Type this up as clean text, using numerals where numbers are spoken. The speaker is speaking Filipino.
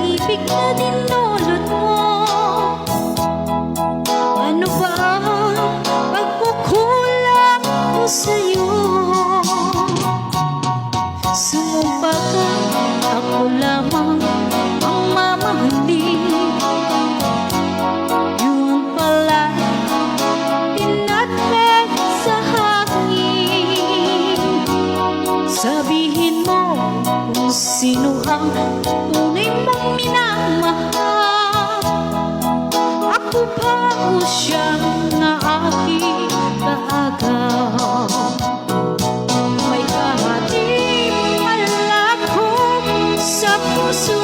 pag-ibig na dinulot mo. Ano ba ang pagkukulang ko sa'yo? Sumumpa ka, ako lamang ang mamahalin. Yun pala, tinatpeg sa hangin. Sabihin mo kung sino ang tunay mong minamahal. Ako ba o siyang na aking kaagaw? May kahati pala ko sa puso